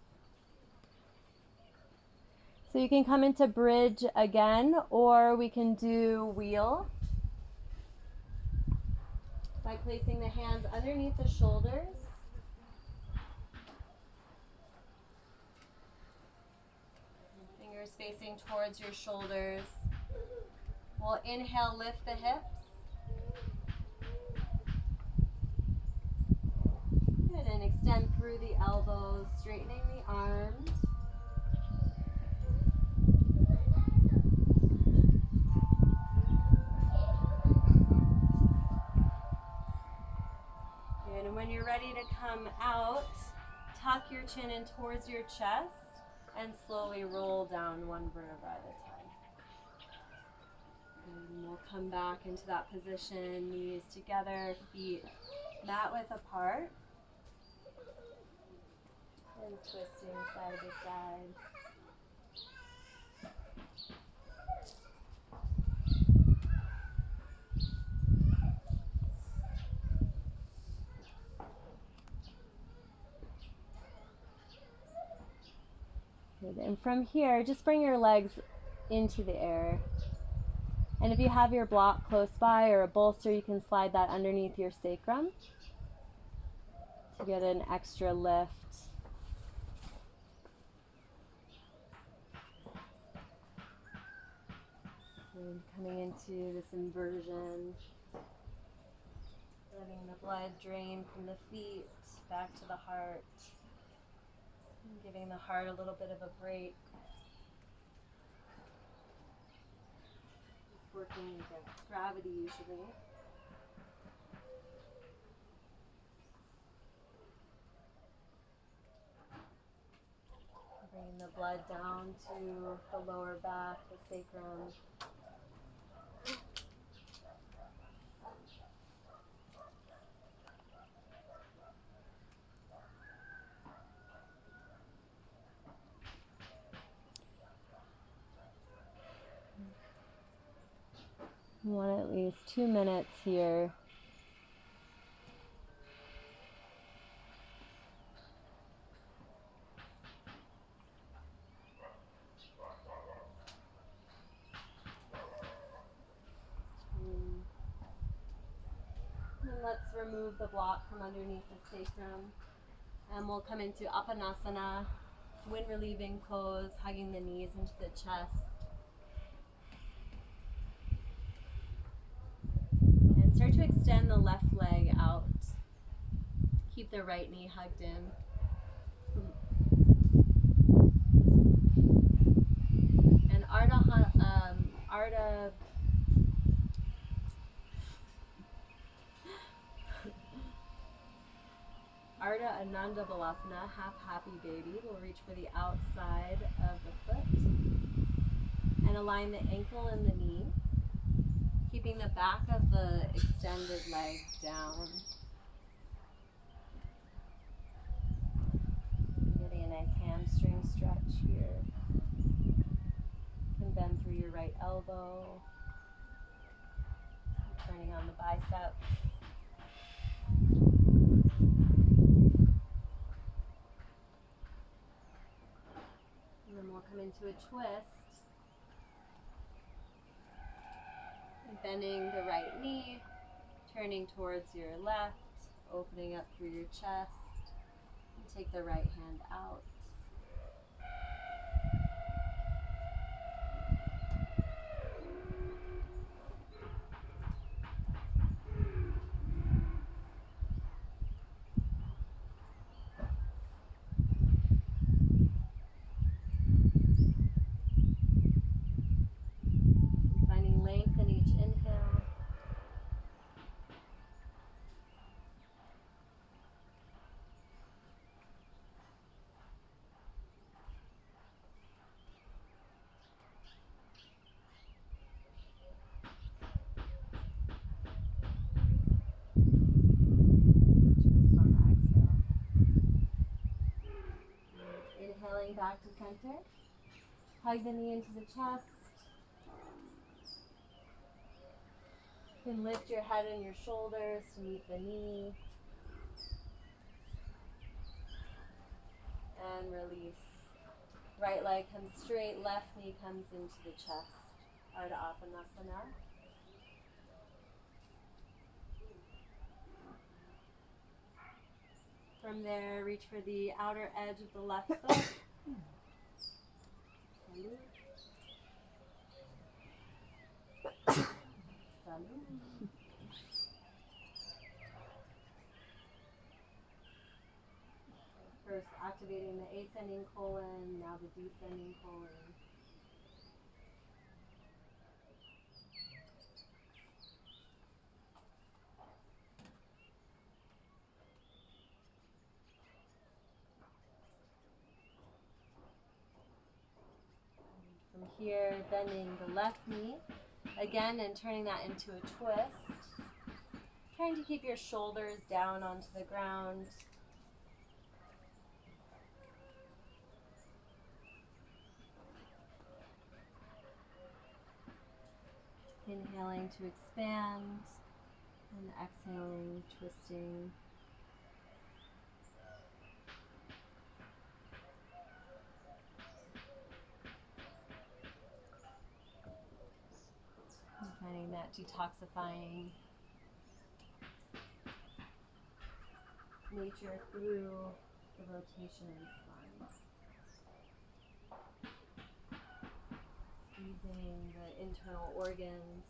So you can come into bridge again, or we can do wheel by placing the hands underneath the shoulders. Fingers facing towards your shoulders. We'll inhale, lift the hips. Good, and extend through the elbows, straightening the arms. Good, and when you're ready to come out, tuck your chin in towards your chest and slowly roll down one vertebra at a time. And we'll come back into that position, knees together, feet mat width apart. And twisting side to side. Good. And from here, just bring your legs into the air. And if you have your block close by or a bolster, you can slide that underneath your sacrum to get an extra lift. And coming into this inversion, letting the blood drain from the feet back to the heart, and giving the heart a little bit of a break. It's working against gravity usually. Bringing the blood down to the lower back, the sacrum. You want at least 2 minutes here. And let let's remove the block from underneath the sacrum. And we'll come into Apanasana, wind relieving pose, hugging the knees into the chest. And start to extend the left leg out. Keep the right knee hugged in. And Ardha Ananda Balasana, half happy baby. We'll reach for the outside of the foot and align the ankle and the knee, keeping the back of the extended leg down. Getting a nice hamstring stretch here. You can bend through your right elbow, turning on the biceps. And then we'll come into a twist. And bending the right knee, turning towards your left, opening up through your chest. And take the right hand out. Finding length in each inhale. Twist on the exhale. Inhaling back to center. Hug the knee into the chest. You can lift your head and your shoulders to meet the knee. And release. Right leg comes straight, left knee comes into the chest. Ardha Apanasana. From there, reach for the outer edge of the left foot. First activating the ascending colon, now the descending colon. From here, bending the left knee again and turning that into a twist. Trying to keep your shoulders down onto the ground. Inhaling to expand and exhaling, twisting. And finding that detoxifying nature through the rotation and spine. Squeezing the internal organs.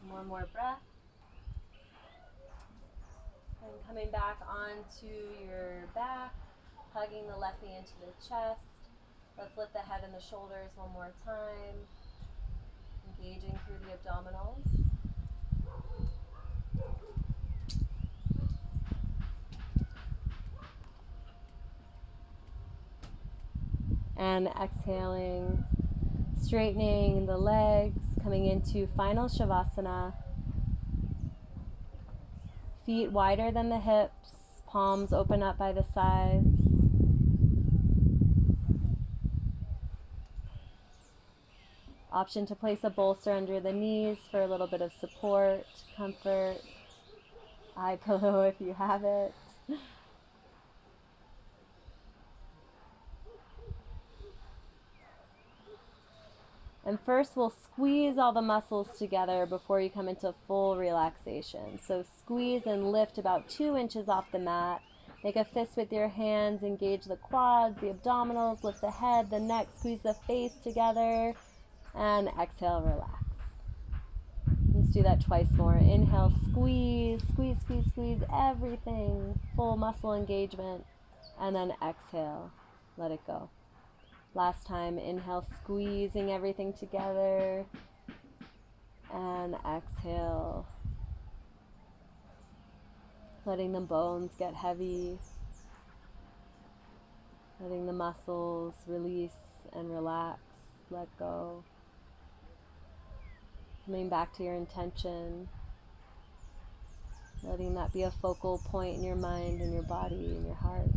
One more breath. And coming back onto your back, hugging the left knee into the chest. Let's lift the head and the shoulders one more time. Engaging through the abdominals. And exhaling, straightening the legs, coming into final Shavasana. Feet wider than the hips, palms open up by the sides. Option to place a bolster under the knees for a little bit of support, comfort. Eye pillow if you have it. And first we'll squeeze all the muscles together before you come into full relaxation. So squeeze and lift about 2 inches off the mat. Make a fist with your hands, engage the quads, the abdominals, lift the head, the neck, squeeze the face together, and exhale, relax. Let's do that twice more. Inhale, squeeze, squeeze, squeeze, squeeze everything, full muscle engagement, and then exhale, let it go. Last time, inhale, squeezing everything together, and exhale, letting the bones get heavy, letting the muscles release and relax, let go. Coming back to your intention, letting that be a focal point in your mind and your body and your heart.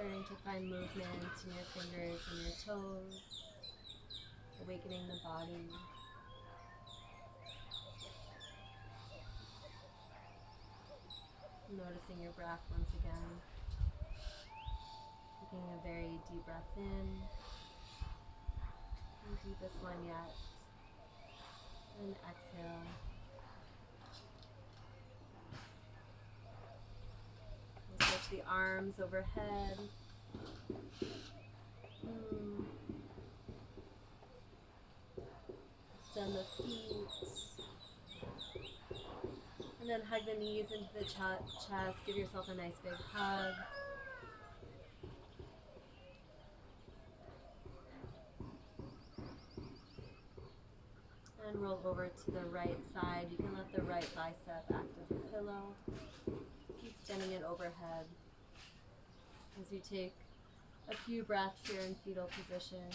Starting to find movement in your fingers and your toes, awakening the body. Noticing your breath once again. Taking a very deep breath in, the deepest one yet, and exhale. We'll stretch the arms overhead. Extend the feet. And then hug the knees into the chest. Give yourself a nice big hug. And roll over to the right side. You can let the right bicep act as a pillow. Keep extending it overhead as you take a few breaths here in fetal position.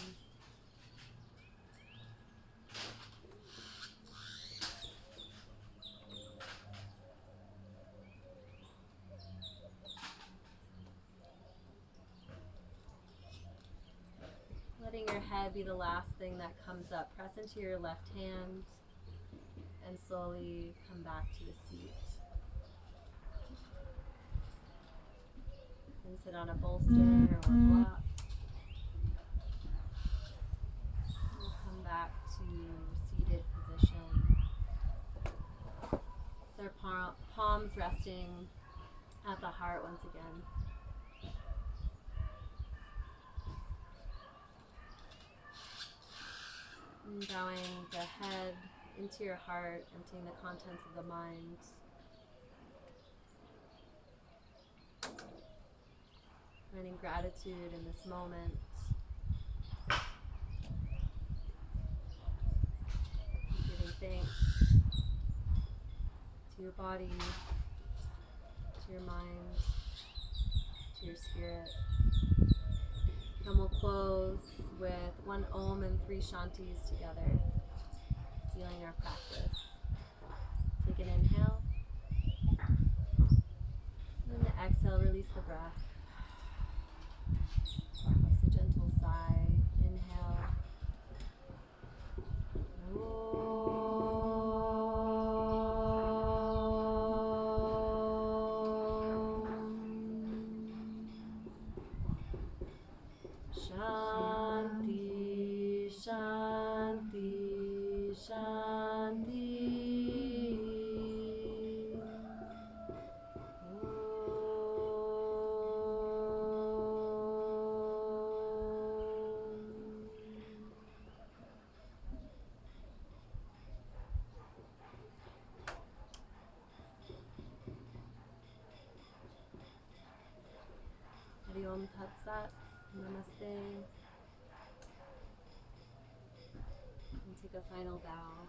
Letting your head be the last thing that comes up. Press into your left hand and slowly come back to the seat. You can sit on a bolster or a block. And come back to seated position. With our palms resting at the heart once again. And bowing the head into your heart, emptying the contents of the mind. Finding gratitude in this moment. Giving thanks to your body, to your mind, to your spirit. And we'll close with one Om and 3 Shantis together, sealing our practice. Take an inhale. And then exhale, release the breath. Just a gentle sigh. Inhale. Shanti, Shanti, Shanti. Hari Om Tat Sat. Namaste. And take a final bow.